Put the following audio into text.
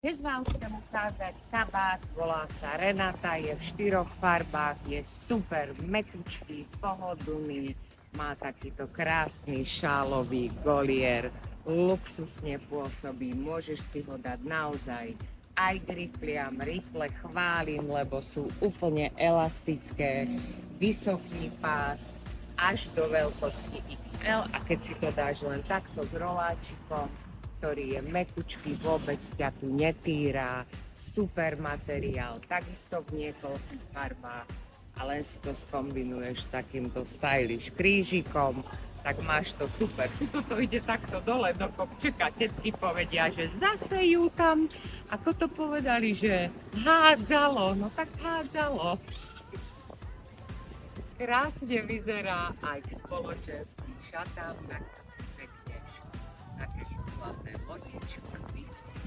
Dnes vám chcem ukázať kabát, volá sa Renata, je v 4 farbách, je super mäkúčky, pohodlný, má takýto krásny šálový golier, luxusne pôsobí, môžeš si ho dať naozaj aj k rifliam, rifle chválim, lebo sú úplne elastické, vysoký pás, až do veľkosti XL a keď si to dáš len takto s roláčikom, ktorý je mäkučký, vôbec ťa tu netýra, super materiál, takisto v niekoľkých farbách a len si to skombinuješ s takýmto stylish krížikom, tak máš to super. Tuto to ide takto dole do kopčeka, tetky povedia, že zase ju tam, ako to povedali, že hádzalo, no tak hádzalo. Krásne vyzerá aj k spoločenským šatám, tak si sekneš také zlaté lodičko, listy.